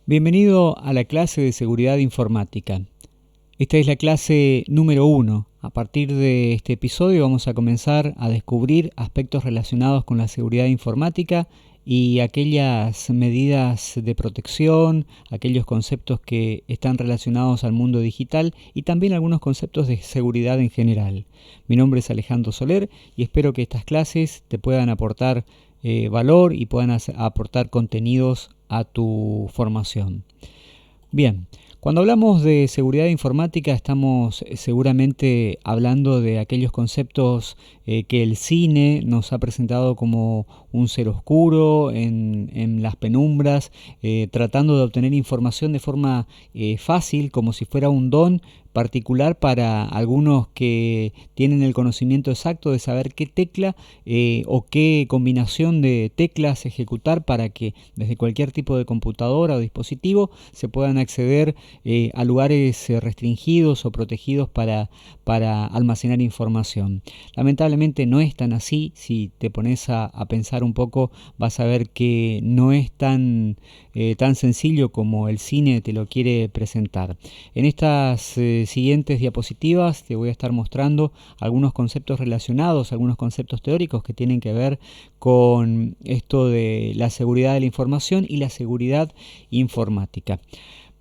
Bienvenido a la clase de seguridad informática. Esta es la clase número 1. A partir de este episodio vamos a comenzar a descubrir aspectos relacionados con la seguridad informática y aquellas medidas de protección, aquellos conceptos que están relacionados al mundo digital y también algunos conceptos de seguridad en general. Mi nombre es Alejandro Soler y espero que estas clases te puedan aportar valor y puedan aportar contenidos a tu formación. Bien, cuando hablamos de seguridad informática estamos seguramente hablando de aquellos conceptos que el cine nos ha presentado como un ser oscuro en las penumbras, tratando de obtener información de forma fácil, como si fuera un don particular para algunos que tienen el conocimiento exacto de saber qué tecla o qué combinación de teclas ejecutar para que desde cualquier tipo de computadora o dispositivo se puedan acceder a lugares restringidos o protegidos para almacenar información. Lamentablemente no es tan así. Si te pones a pensar un poco, vas a ver que no es tan sencillo como el cine te lo quiere presentar. En estas siguientes diapositivas te voy a estar mostrando algunos conceptos relacionados, algunos conceptos teóricos que tienen que ver con esto de la seguridad de la información y la seguridad informática.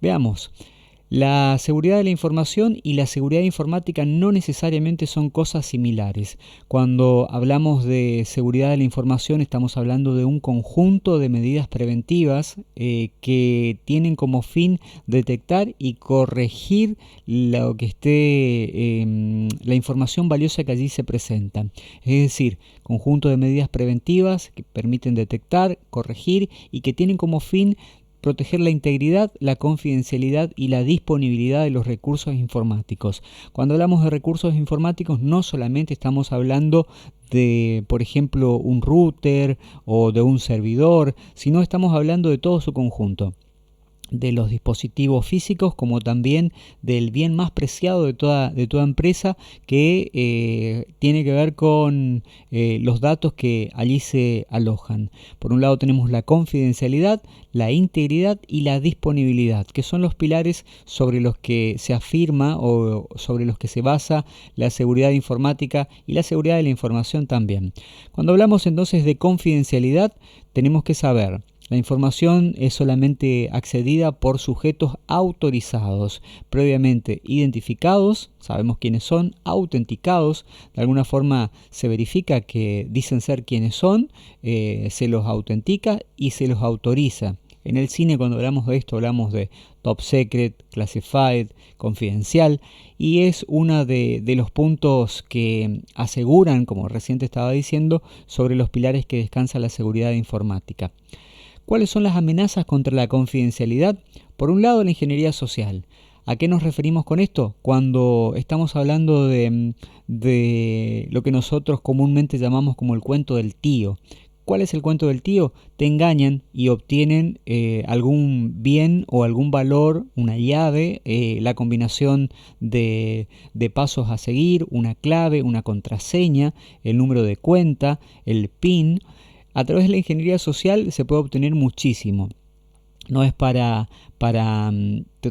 Veamos. La seguridad de la información y la seguridad informática no necesariamente son cosas similares. Cuando hablamos de seguridad de la información estamos hablando de un conjunto de medidas preventivas que tienen como fin detectar y corregir lo que esté, la información valiosa que allí se presenta. Es decir, conjunto de medidas preventivas que permiten detectar, corregir y que tienen como fin proteger la integridad, la confidencialidad y la disponibilidad de los recursos informáticos. Cuando hablamos de recursos informáticos no solamente estamos hablando de, por ejemplo, un router o de un servidor, sino estamos hablando de todo su conjunto, de los dispositivos físicos como también del bien más preciado de toda empresa que tiene que ver con los datos que allí se alojan. Por un lado tenemos la confidencialidad, la integridad y la disponibilidad, que son los pilares sobre los que se afirma o sobre los que se basa la seguridad informática y la seguridad de la información también. Cuando hablamos entonces de confidencialidad, tenemos que saber: la información es solamente accedida por sujetos autorizados, previamente identificados, sabemos quiénes son, autenticados, de alguna forma se verifica que dicen ser quienes son, se los autentica y se los autoriza. En el cine, cuando hablamos de esto, hablamos de top secret, classified, confidencial, y es uno de los puntos que aseguran, como recién te estaba diciendo, sobre los pilares que descansa la seguridad informática. ¿Cuáles son las amenazas contra la confidencialidad? Por un lado, la ingeniería social. ¿A qué nos referimos con esto? Cuando estamos hablando de lo que nosotros comúnmente llamamos como el cuento del tío. ¿Cuál es el cuento del tío? Te engañan y obtienen algún bien o algún valor, una llave, la combinación de pasos a seguir, una clave, una contraseña, el número de cuenta, el PIN. A través de la ingeniería social se puede obtener muchísimo. No es para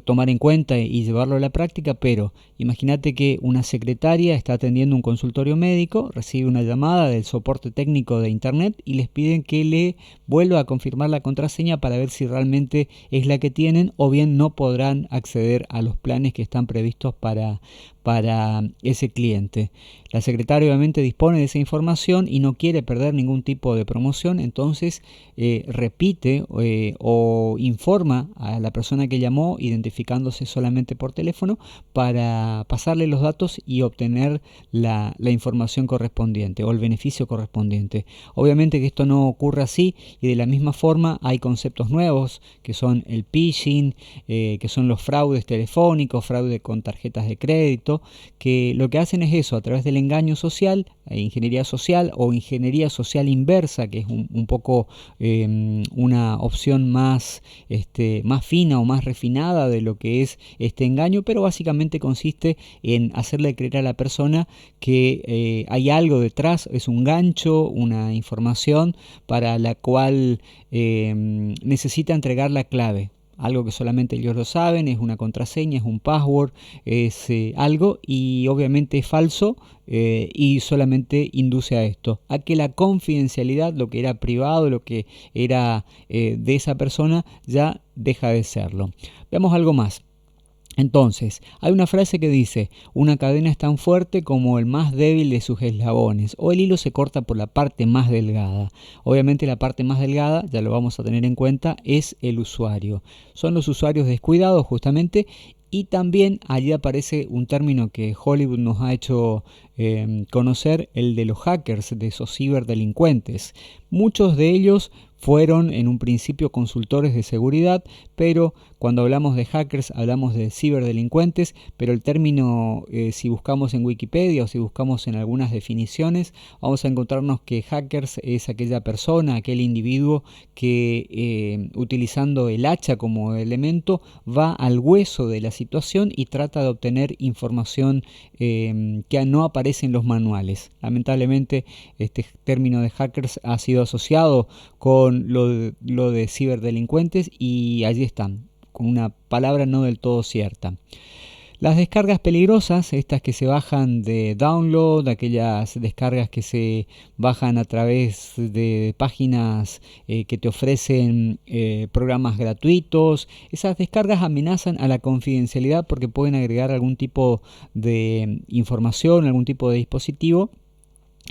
tomar en cuenta y llevarlo a la práctica, pero imagínate que una secretaria está atendiendo un consultorio médico, recibe una llamada del soporte técnico de internet y les piden que le vuelva a confirmar la contraseña para ver si realmente es la que tienen, o bien no podrán acceder a los planes que están previstos para ese cliente. La secretaria obviamente dispone de esa información y no quiere perder ningún tipo de promoción, entonces repite o informa a la persona que llamó, identificándose solamente por teléfono, para pasarle los datos y obtener la información correspondiente o el beneficio correspondiente. Obviamente que esto no ocurre así, y de la misma forma hay conceptos nuevos que son el phishing, que son los fraudes telefónicos, fraude con tarjetas de crédito, que lo que hacen es eso, a través del engaño social, ingeniería social o ingeniería social inversa, que es un poco una opción más fina o más refinada de lo que es este engaño, pero básicamente consiste en hacerle creer a la persona que hay algo detrás, es un gancho, una información para la cual necesita entregar la clave. algo que solamente ellos lo saben, es una contraseña, es un password, es algo, y obviamente es falso, y solamente induce a esto, a que la confidencialidad, lo que era privado, lo que era de esa persona, ya deja de serlo. Veamos algo más. Entonces, hay una frase que dice: una cadena es tan fuerte como el más débil de sus eslabones, o el hilo se corta por la parte más delgada. Obviamente la parte más delgada, ya lo vamos a tener en cuenta, es el usuario. Son los usuarios descuidados justamente, y también allí aparece un término que Hollywood nos ha hecho conocer, el de los hackers, de esos ciberdelincuentes. Muchos de ellos fueron en un principio consultores de seguridad, pero cuando hablamos de hackers hablamos de ciberdelincuentes, pero el término, si buscamos en Wikipedia o si buscamos en algunas definiciones, vamos a encontrarnos que hackers es aquella persona, aquel individuo que utilizando el hacha como elemento va al hueso de la situación y trata de obtener información que no aparece en los manuales. Lamentablemente este término de hackers ha sido asociado con lo de ciberdelincuentes, y allí están, con una palabra no del todo cierta. Las descargas peligrosas, estas que se bajan de download, aquellas descargas que se bajan a través de páginas que te ofrecen programas gratuitos, esas descargas amenazan a la confidencialidad porque pueden agregar algún tipo de información, algún tipo de dispositivo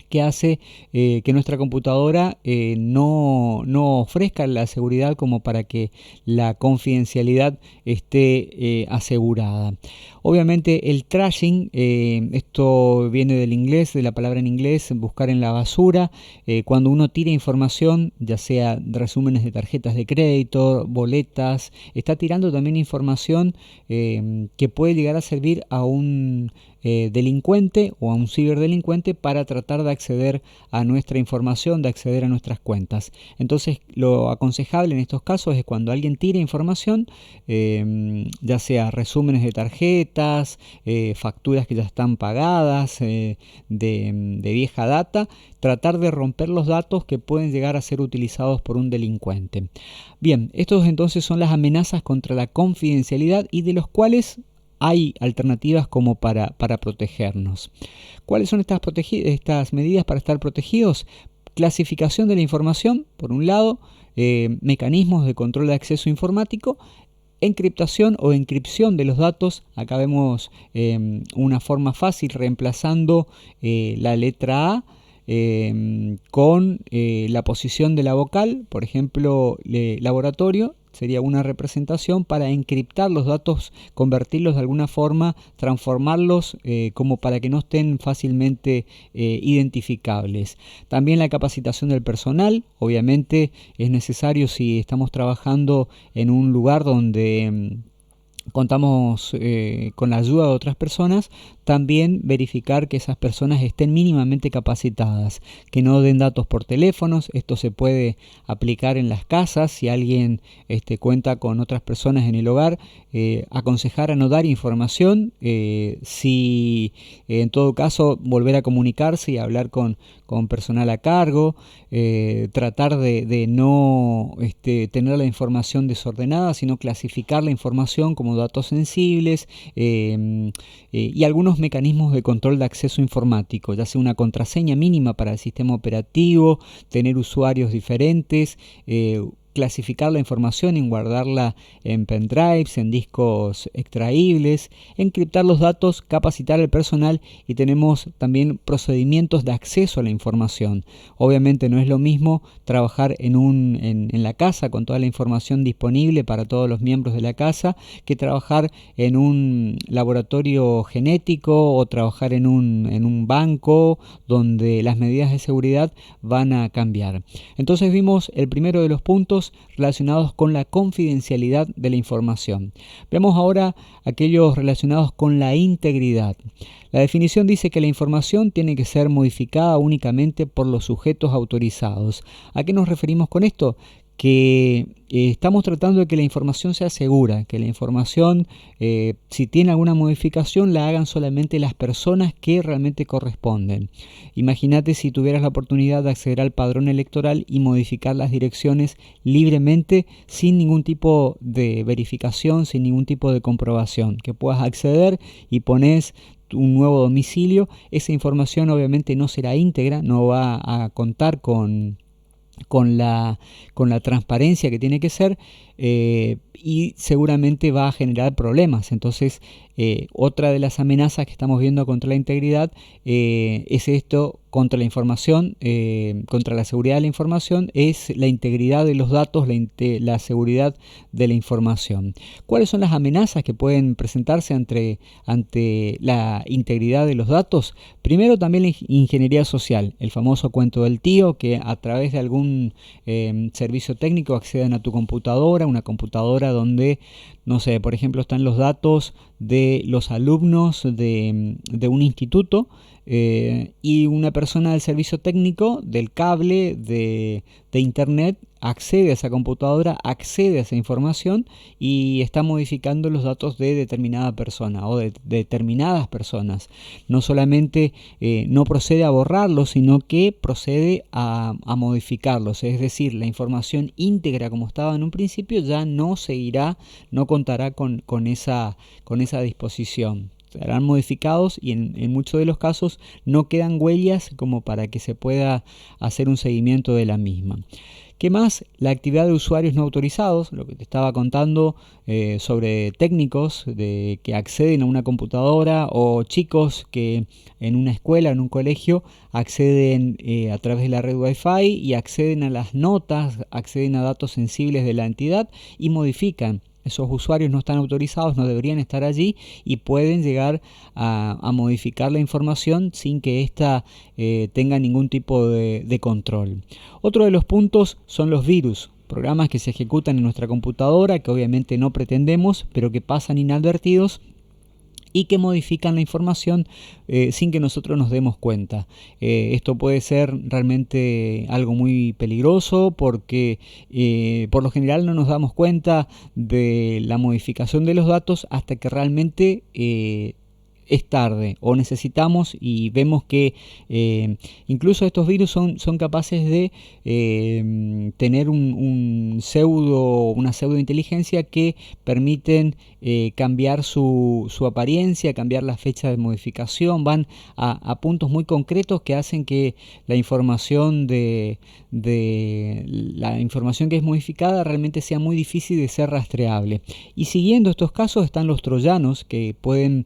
que hace que nuestra computadora no ofrezca la seguridad como para que la confidencialidad esté asegurada. Obviamente el trashing, esto viene del inglés, de la palabra en inglés, buscar en la basura. Cuando uno tira información, ya sea resúmenes de tarjetas de crédito, boletas, está tirando también información que puede llegar a servir a un delincuente o a un ciberdelincuente para tratar de acceder a nuestra información, de acceder a nuestras cuentas. Entonces lo aconsejable en estos casos es cuando alguien tira información, ya sea resúmenes de tarjetas, facturas que ya están pagadas, de vieja data, tratar de romper los datos que pueden llegar a ser utilizados por un delincuente. Bien, estos entonces son las amenazas contra la confidencialidad, y de los cuales hay alternativas como para protegernos. ¿Cuáles son estas medidas para estar protegidos? Clasificación de la información, por un lado, mecanismos de control de acceso informático, encriptación o encripción de los datos. Acá vemos una forma fácil reemplazando la letra A con la posición de la vocal, por ejemplo, laboratorio. Sería una representación para encriptar los datos, convertirlos de alguna forma, transformarlos como para que no estén fácilmente identificables. También la capacitación del personal, obviamente es necesario si estamos trabajando en un lugar donde contamos con la ayuda de otras personas, también verificar que esas personas estén mínimamente capacitadas, que no den datos por teléfonos. Esto se puede aplicar en las casas. Si alguien cuenta con otras personas en el hogar, aconsejar a no dar información, si en todo caso volver a comunicarse y hablar con personal a cargo, tratar de no tener la información desordenada, sino clasificar la información como datos sensibles, y algunos mecanismos de control de acceso informático, ya sea una contraseña mínima para el sistema operativo, tener usuarios diferentes, clasificar la información y guardarla en pendrives, en discos extraíbles, encriptar los datos, capacitar al personal, y tenemos también procedimientos de acceso a la información. Obviamente no es lo mismo trabajar en la casa con toda la información disponible para todos los miembros de la casa que trabajar en un laboratorio genético o trabajar en un banco donde las medidas de seguridad van a cambiar. Entonces vimos el primero de los puntos relacionados con la confidencialidad de la información. Veamos ahora aquellos relacionados con la integridad. La definición dice que la información tiene que ser modificada únicamente por los sujetos autorizados. ¿A qué nos referimos con esto? que estamos tratando de que la información sea segura, que la información, si tiene alguna modificación, la hagan solamente las personas que realmente corresponden. Imagínate si tuvieras la oportunidad de acceder al padrón electoral y modificar las direcciones libremente, sin ningún tipo de verificación, sin ningún tipo de comprobación, que puedas acceder y pones un nuevo domicilio. Esa información obviamente no será íntegra, no va a contar con la transparencia que tiene que ser, y seguramente va a generar problemas. Entonces, otra de las amenazas que estamos viendo contra la integridad es esto, contra la información, contra la seguridad de la información, es la integridad de los datos, la seguridad de la información. ¿Cuáles son las amenazas que pueden presentarse ante la integridad de los datos? Primero, también la ingeniería social, el famoso cuento del tío, que a través de algún servicio técnico acceden a tu computadora, una computadora donde, no sé, por ejemplo, están los datos de los alumnos de un instituto, y una persona del servicio técnico, del cable, de internet, accede a esa computadora, accede a esa información y está modificando los datos de determinada persona o de determinadas personas. No solamente no procede a borrarlos, sino que procede a modificarlos. Es decir, la información íntegra como estaba en un principio ya no seguirá, no contará con esa disposición. Serán modificados y en muchos de los casos no quedan huellas como para que se pueda hacer un seguimiento de la misma. ¿Qué más? La actividad de usuarios no autorizados, lo que te estaba contando sobre técnicos que acceden a una computadora, o chicos que en una escuela, en un colegio, acceden a través de la red Wi-Fi y acceden a las notas, acceden a datos sensibles de la entidad y modifican. Esos usuarios no están autorizados, no deberían estar allí y pueden llegar a modificar la información sin que ésta tenga ningún tipo de control. Otro de los puntos son los virus, programas que se ejecutan en nuestra computadora que obviamente no pretendemos, pero que pasan inadvertidos y que modifican la información sin que nosotros nos demos cuenta. Esto puede ser realmente algo muy peligroso porque por lo general no nos damos cuenta de la modificación de los datos hasta que realmente es tarde o necesitamos y vemos que incluso estos virus son capaces de tener una pseudo inteligencia que permiten cambiar su apariencia, cambiar la fecha de modificación, van a puntos muy concretos que hacen que la información que es modificada realmente sea muy difícil de ser rastreable. Y siguiendo estos casos están los troyanos, que pueden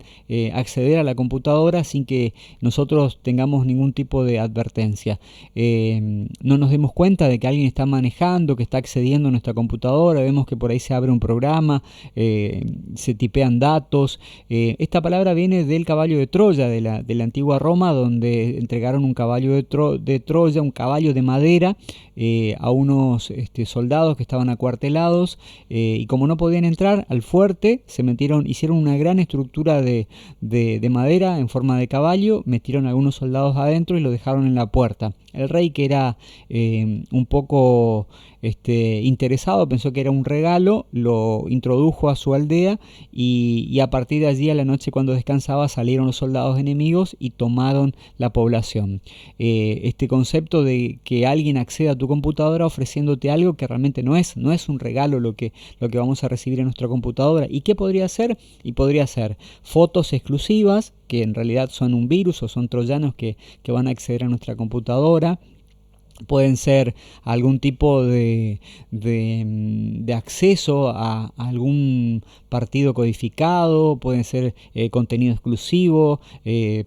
acceder a la computadora sin que nosotros tengamos ningún tipo de advertencia. No nos demos cuenta de que alguien está manejando, que está accediendo a nuestra computadora, vemos que por ahí se abre un programa, se tipean datos. Esta palabra viene del caballo de Troya, de la antigua Roma, donde entregaron un caballo de Troya, un caballo de madera, a unos soldados que estaban acuartelados, y como no podían entrar al fuerte, hicieron una gran estructura de madera en forma de caballo, metieron a algunos soldados adentro y lo dejaron en la puerta. El rey, que era un poco interesado, pensó que era un regalo, lo introdujo a su aldea y a partir de allí, a la noche cuando descansaba, salieron los soldados enemigos y tomaron la población. Este concepto de que alguien acceda a tu computadora ofreciéndote algo que realmente no es un regalo lo que vamos a recibir en nuestra computadora. ¿Y qué podría ser? Y podría ser fotos exclusivas, que en realidad son un virus o son troyanos que van a acceder a nuestra computadora. Pueden ser algún tipo de acceso a algún partido codificado, pueden ser contenido exclusivo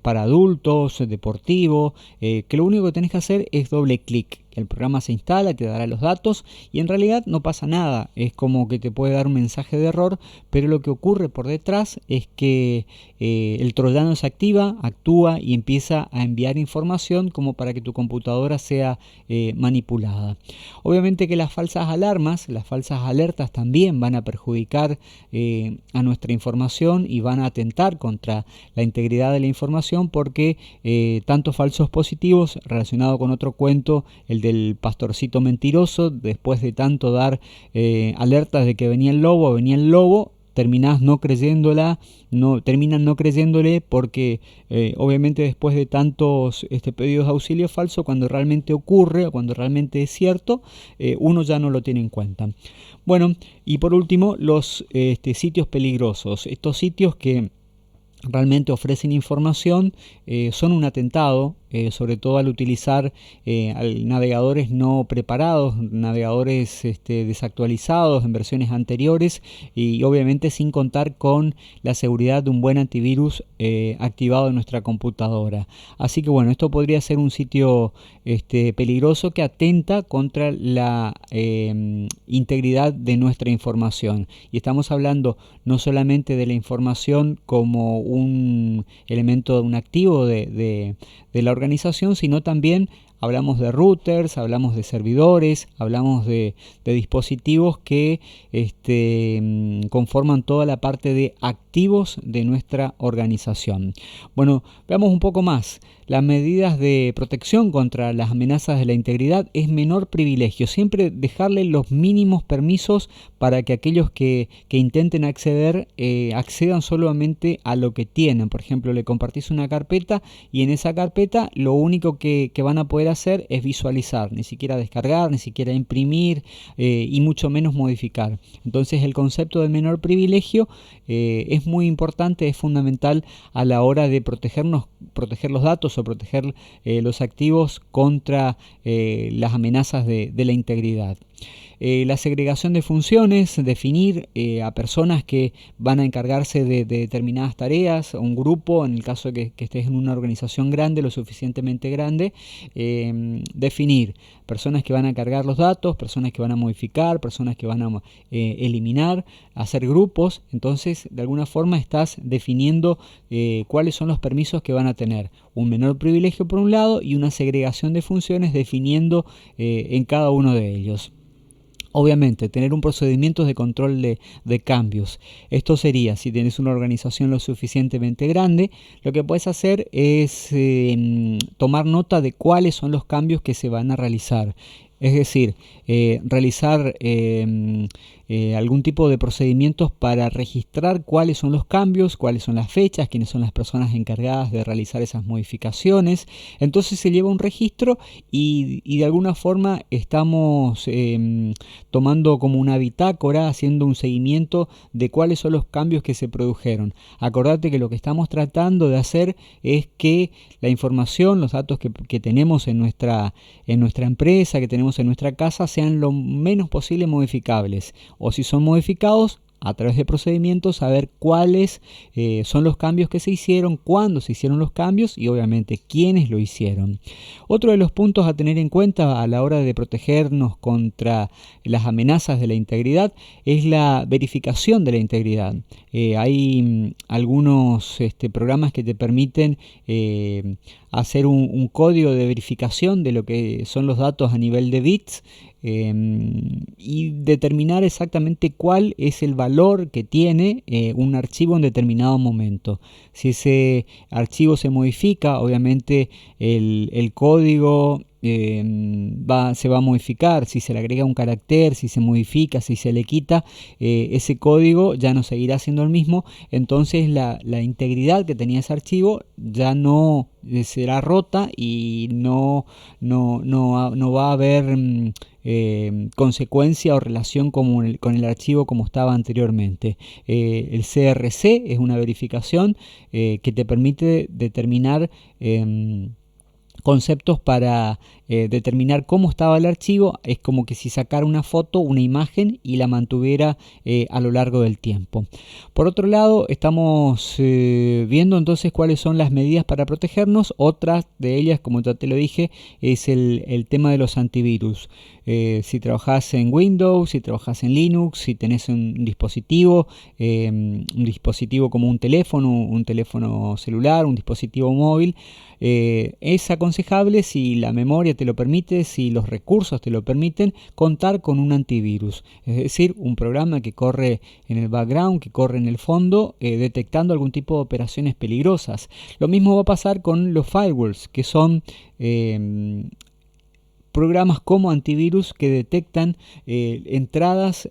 para adultos, deportivo, que lo único que tenés que hacer es doble clic. El programa se instala, te dará los datos y en realidad no pasa nada. Es como que te puede dar un mensaje de error, pero lo que ocurre por detrás es que el troyano se actúa y empieza a enviar información como para que tu computadora sea manipulada. Obviamente que las falsas alarmas, las falsas alertas también van a perjudicar a nuestra información y van a atentar contra la integridad de la información, porque tantos falsos positivos relacionados con otro cuento, el de del pastorcito mentiroso. Después de tanto dar alertas de que venía el lobo, terminan no creyéndole porque obviamente después de tantos pedidos de auxilio falso, cuando realmente ocurre o cuando realmente es cierto, uno ya no lo tiene en cuenta. Bueno, y por último, los sitios peligrosos. Estos sitios que realmente ofrecen información, son un atentado, sobre todo al utilizar navegadores no preparados, navegadores desactualizados en versiones anteriores, y obviamente sin contar con la seguridad de un buen antivirus activado en nuestra computadora. Así que bueno, esto podría ser un sitio peligroso que atenta contra la integridad de nuestra información. Y estamos hablando no solamente de la información como un elemento, un activo de la organización, sino también hablamos de routers, hablamos de servidores, hablamos de dispositivos que conforman toda la parte de activos de nuestra organización. Bueno, veamos un poco más. Las medidas de protección contra las amenazas de la integridad es menor privilegio. Siempre dejarle los mínimos permisos para que aquellos que intenten acceder, accedan solamente a lo que tienen. Por ejemplo, le compartís una carpeta y en esa carpeta lo único que van a poder hacer es visualizar, ni siquiera descargar, ni siquiera imprimir, y mucho menos modificar. Entonces el concepto de menor privilegio es muy importante, es fundamental a la hora de proteger los datos o proteger los activos contra las amenazas de la integridad. La segregación de funciones, definir a personas que van a encargarse de determinadas tareas, un grupo, en el caso de que estés en una organización grande, lo suficientemente grande, definir personas que van a cargar los datos, personas que van a modificar, personas que van a eliminar, hacer grupos. Entonces, de alguna forma estás definiendo cuáles son los permisos que van a tener. Un menor privilegio por un lado y una segregación de funciones definiendo en cada uno de ellos. Obviamente, tener un procedimiento de control de cambios. Esto sería, si tienes una organización lo suficientemente grande, lo que puedes hacer es tomar nota de cuáles son los cambios que se van a realizar. Es decir, realizar algún tipo de procedimientos para registrar cuáles son los cambios, cuáles son las fechas, quiénes son las personas encargadas de realizar esas modificaciones. Entonces se lleva un registro y de alguna forma estamos tomando como una bitácora, haciendo un seguimiento de cuáles son los cambios que se produjeron. Acordate que lo que estamos tratando de hacer es que la información, los datos que tenemos en nuestra empresa, que tenemos en nuestra casa, sean lo menos posible modificables, o si son modificados, a través de procedimientos, saber cuáles son los cambios que se hicieron, cuándo se hicieron los cambios y obviamente quiénes lo hicieron. Otro de los puntos a tener en cuenta a la hora de protegernos contra las amenazas de la integridad es la verificación de la integridad. Hay algunos programas que te permiten hacer un código de verificación de lo que son los datos a nivel de bits, y determinar exactamente cuál es el valor que tiene un archivo en determinado momento. Si ese archivo se modifica, obviamente el código se va a modificar. Si se le agrega un carácter, si se modifica, si se le quita, ese código ya no seguirá siendo el mismo. Entonces la integridad que tenía ese archivo ya no será rota y no va a haber consecuencia o relación con el archivo como estaba anteriormente. El CRC es una verificación que te permite determinar conceptos para determinar cómo estaba el archivo. Es como que si sacara una foto, una imagen y la mantuviera a lo largo del tiempo. Por otro lado, estamos viendo entonces cuáles son las medidas para protegernos. Otra de ellas, como ya te lo dije, es el tema de los antivirus. Si trabajas en Windows, si trabajas en Linux, si tenés un dispositivo como un teléfono celular, un dispositivo móvil, es aconsejable, si la memoria te lo permite, si los recursos te lo permiten, contar con un antivirus. Es decir, un programa que corre en el background, que corre en el fondo, detectando algún tipo de operaciones peligrosas. Lo mismo va a pasar con los firewalls, que son programas como antivirus que detectan entradas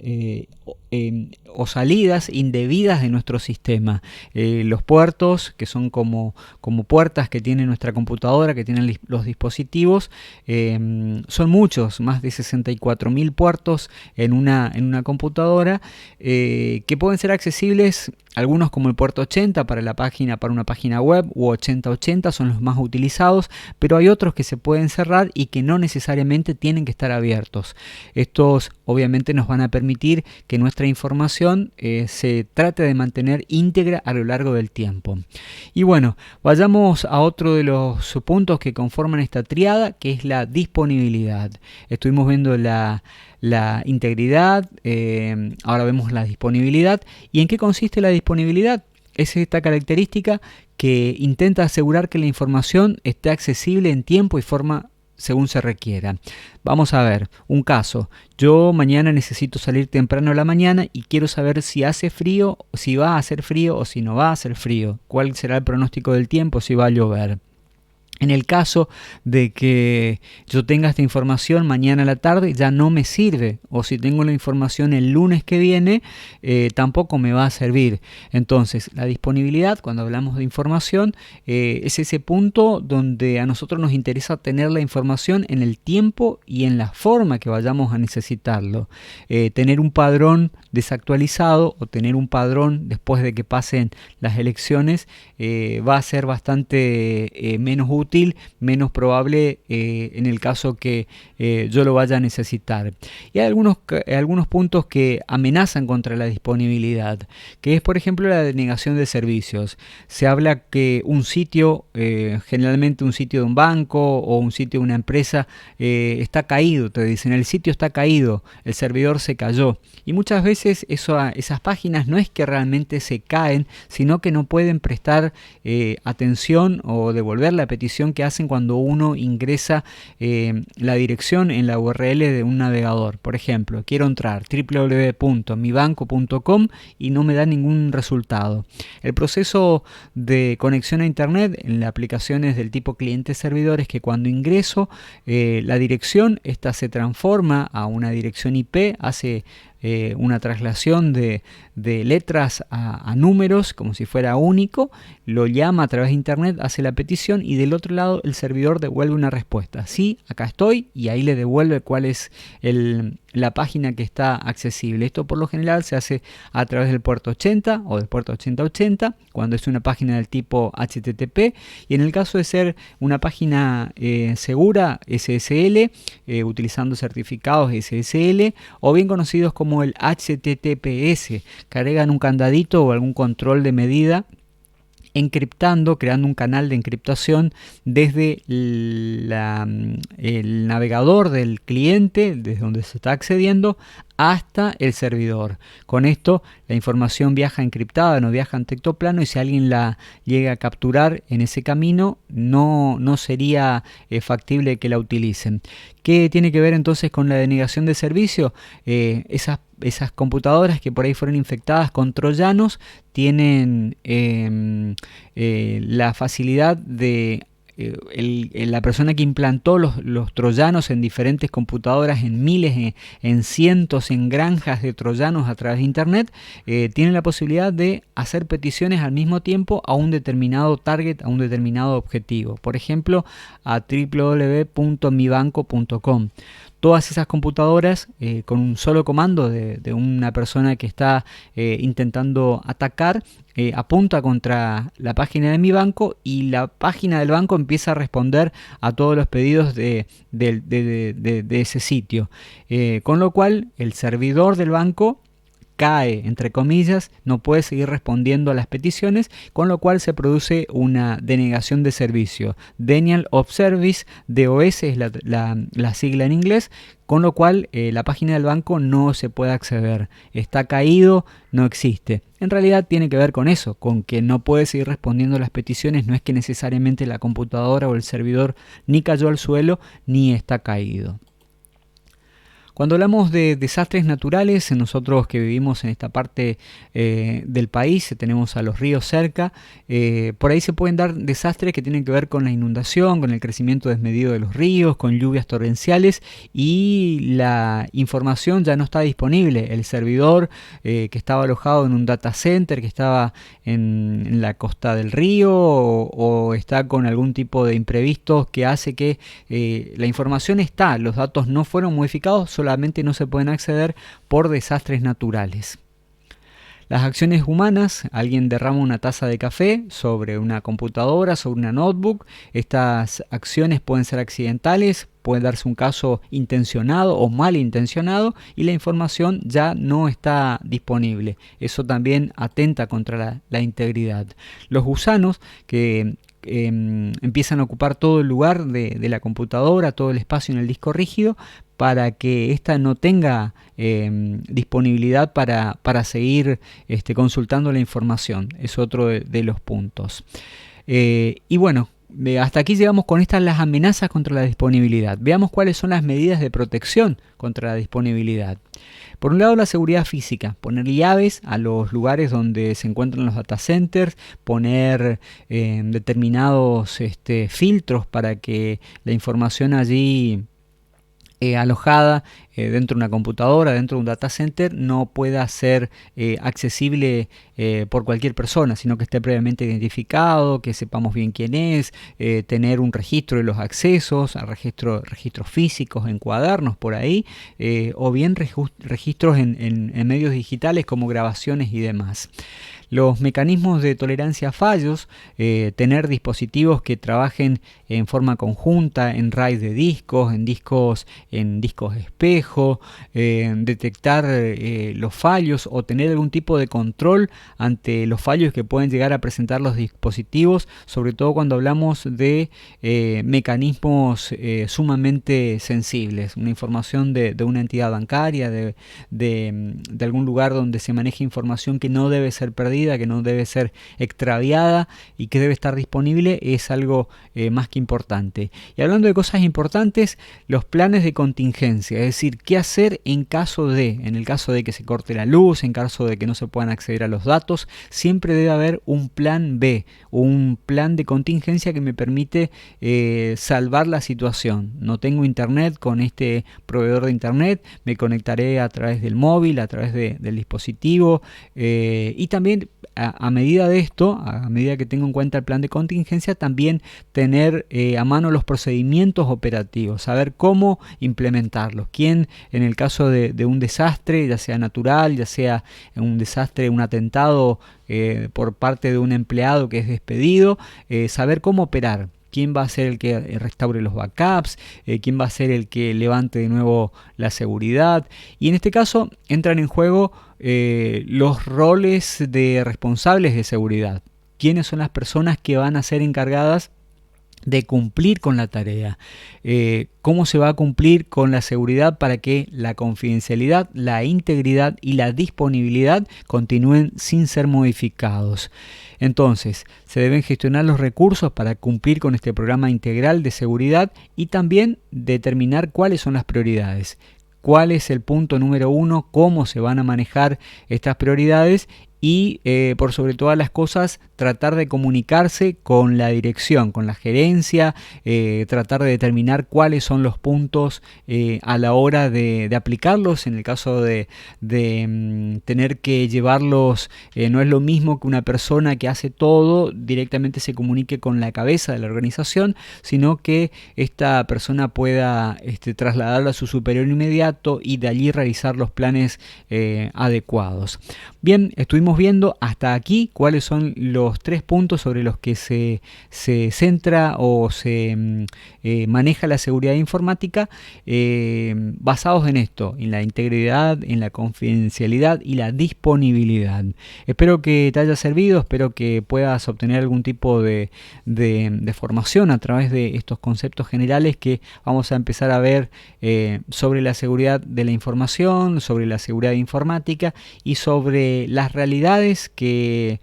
o salidas indebidas de nuestro sistema. Los puertos, que son como puertas que tiene nuestra computadora, que tienen los dispositivos, son muchos, más de 64.000 puertos en una computadora, que pueden ser accesibles. Algunos, como el puerto 80 para una página web, u 8080 son los más utilizados, pero hay otros que se pueden cerrar y que no necesariamente tienen que estar abiertos. Estos obviamente nos van a permitir que nuestra información se trate de mantener íntegra a lo largo del tiempo. Y bueno, vayamos a otro de los puntos que conforman esta tríada, que es la disponibilidad. Estuvimos viendo la integridad, ahora vemos la disponibilidad. ¿Y en qué consiste la disponibilidad? Es esta característica que intenta asegurar que la información esté accesible en tiempo y forma según se requiera. Vamos a ver un caso. Yo mañana necesito salir temprano a la mañana y quiero saber si hace frío, si va a hacer frío o si no va a hacer frío. ¿Cuál será el pronóstico del tiempo, si va a llover? En el caso de que yo tenga esta información mañana a la tarde, ya no me sirve. O si tengo la información el lunes que viene, tampoco me va a servir. Entonces, la disponibilidad, cuando hablamos de información, es ese punto donde a nosotros nos interesa tener la información en el tiempo y en la forma que vayamos a necesitarlo. Tener un padrón desactualizado o tener un padrón después de que pasen las elecciones va a ser bastante menos útil, menos probable en el caso que yo lo vaya a necesitar. Y hay algunos puntos que amenazan contra la disponibilidad, que es, por ejemplo, la denegación de servicios. Se habla que un sitio, generalmente un sitio de un banco o un sitio de una empresa, está caído. Te dicen, el sitio está caído, el servidor se cayó. Y muchas veces esas páginas no es que realmente se caen, sino que no pueden prestar atención o devolver la petición que hacen cuando uno ingresa la dirección en la URL de un navegador. Por ejemplo, quiero entrar www.mibanco.com y no me da ningún resultado. El proceso de conexión a internet en las aplicaciones del tipo clientes-servidores es que cuando ingreso la dirección, esta se transforma a una dirección IP, hace una traslación de letras a números como si fuera único, lo llama a través de internet, hace la petición y del otro lado el servidor devuelve una respuesta. Sí, acá estoy, y ahí le devuelve cuál es la página que está accesible. Esto por lo general se hace a través del puerto 80 o del puerto 8080 cuando es una página del tipo HTTP, y en el caso de ser una página segura, SSL, utilizando certificados SSL o bien conocidos como el HTTPS, que agregan un candadito o algún control de medida encriptando, creando un canal de encriptación desde el navegador del cliente, desde donde se está accediendo, hasta el servidor. Con esto la información viaja encriptada, no viaja en texto plano, y si alguien la llega a capturar en ese camino, no sería factible que la utilicen. ¿Qué tiene que ver entonces con la denegación de servicio? Esas computadoras que por ahí fueron infectadas con troyanos tienen la facilidad de la persona que implantó los troyanos en diferentes computadoras, en miles, en cientos, en granjas de troyanos a través de internet, tiene la posibilidad de hacer peticiones al mismo tiempo a un determinado target, a un determinado objetivo. Por ejemplo, a www.mibanco.com. Todas esas computadoras, con un solo comando de una persona que está intentando atacar, apunta contra la página de mi banco, y la página del banco empieza a responder a todos los pedidos de ese sitio. Con lo cual, el servidor del banco cae, entre comillas, no puede seguir respondiendo a las peticiones, con lo cual se produce una denegación de servicio. Denial of Service, DOS es la sigla en inglés, con lo cual la página del banco no se puede acceder. Está caído, no existe. En realidad tiene que ver con eso, con que no puede seguir respondiendo a las peticiones. No es que necesariamente la computadora o el servidor ni cayó al suelo ni está caído. Cuando hablamos de desastres naturales, nosotros que vivimos en esta parte del país, tenemos a los ríos cerca, por ahí se pueden dar desastres que tienen que ver con la inundación, con el crecimiento desmedido de los ríos, con lluvias torrenciales, y la información ya no está disponible. El servidor que estaba alojado en un data center, que estaba en la costa del río, o está con algún tipo de imprevistos que hace que la información está, los datos no fueron modificados, solamente no se pueden acceder por desastres naturales. Las acciones humanas, alguien derrama una taza de café sobre una computadora, sobre una notebook. Estas acciones pueden ser accidentales, puede darse un caso intencionado o malintencionado y la información ya no está disponible. Eso también atenta contra la integridad. Los gusanos que empiezan a ocupar todo el lugar de la computadora, todo el espacio en el disco rígido, para que ésta no tenga disponibilidad para seguir consultando la información. Es otro de los puntos. Y bueno, hasta aquí llegamos con las amenazas contra la disponibilidad. Veamos cuáles son las medidas de protección contra la disponibilidad. Por un lado, la seguridad física, poner llaves a los lugares donde se encuentran los data centers, poner determinados filtros para que la información allí alojada dentro de una computadora, dentro de un data center, no pueda ser accesible por cualquier persona, sino que esté previamente identificado, que sepamos bien quién es, tener un registro de los accesos, registros físicos en cuadernos por ahí, o bien registros en medios digitales como grabaciones y demás. Los mecanismos de tolerancia a fallos, tener dispositivos que trabajen en forma conjunta en RAID de discos, en discos espejo, detectar los fallos o tener algún tipo de control ante los fallos que pueden llegar a presentar los dispositivos, sobre todo cuando hablamos de mecanismos sumamente sensibles, una información de una entidad bancaria, de algún lugar donde se maneja información que no debe ser perdida, que no debe ser extraviada y que debe estar disponible, es algo más que importante. Y hablando de cosas importantes, los planes de contingencia, es decir, qué hacer en el caso de que se corte la luz, en caso de que no se puedan acceder a los datos, siempre debe haber un plan B, un plan de contingencia que me permite salvar la situación. No tengo internet con este proveedor de internet, me conectaré a través del móvil, a través del dispositivo, y también a medida de esto, a medida que tengo en cuenta el plan de contingencia, también tener a mano los procedimientos operativos, saber cómo implementarlos. Quién, en el caso de un desastre, ya sea natural, ya sea un desastre, un atentado por parte de un empleado que es despedido, saber cómo operar. ¿Quién va a ser el que restaure los backups? ¿Quién va a ser el que levante de nuevo la seguridad? Y en este caso entran en juego los roles de responsables de seguridad. ¿Quiénes son las personas que van a ser encargadas de cumplir con la tarea? ¿Cómo se va a cumplir con la seguridad para que la confidencialidad, la integridad y la disponibilidad continúen sin ser modificados? Entonces, se deben gestionar los recursos para cumplir con este programa integral de seguridad y también determinar cuáles son las prioridades. ¿Cuál es el punto número 1? ¿Cómo se van a manejar estas prioridades? Y por sobre todas las cosas, tratar de comunicarse con la dirección, con la gerencia, tratar de determinar cuáles son los puntos a la hora de aplicarlos. En el caso de tener que llevarlos, no es lo mismo que una persona que hace todo directamente se comunique con la cabeza de la organización, sino que esta persona pueda trasladarlo a su superior inmediato y de allí realizar los planes adecuados. Bien, estuvimos viendo hasta aquí cuáles son los 3 puntos sobre los que se centra o se maneja la seguridad informática, basados en esto, en la integridad, en la confidencialidad y la disponibilidad. Espero que te haya servido, espero que puedas obtener algún tipo de formación a través de estos conceptos generales que vamos a empezar a ver sobre la seguridad de la información, sobre la seguridad informática y sobre las realidades que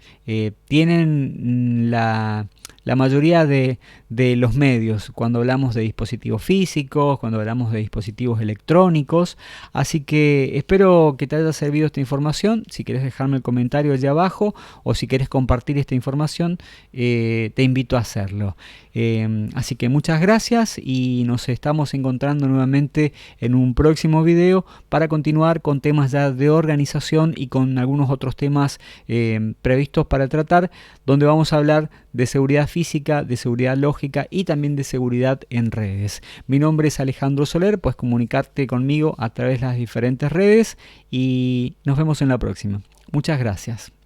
tienen la la mayoría de los medios cuando hablamos de dispositivos físicos, cuando hablamos de dispositivos electrónicos. Así que espero que te haya servido esta información. Si quieres dejarme el comentario allá abajo o si quieres compartir esta información, te invito a hacerlo. Así que muchas gracias y nos estamos encontrando nuevamente en un próximo video para continuar con temas ya de organización y con algunos otros temas previstos para tratar, donde vamos a hablar de seguridad física, de seguridad lógica y también de seguridad en redes. Mi nombre es Alejandro Soler, puedes comunicarte conmigo a través de las diferentes redes y nos vemos en la próxima. Muchas gracias.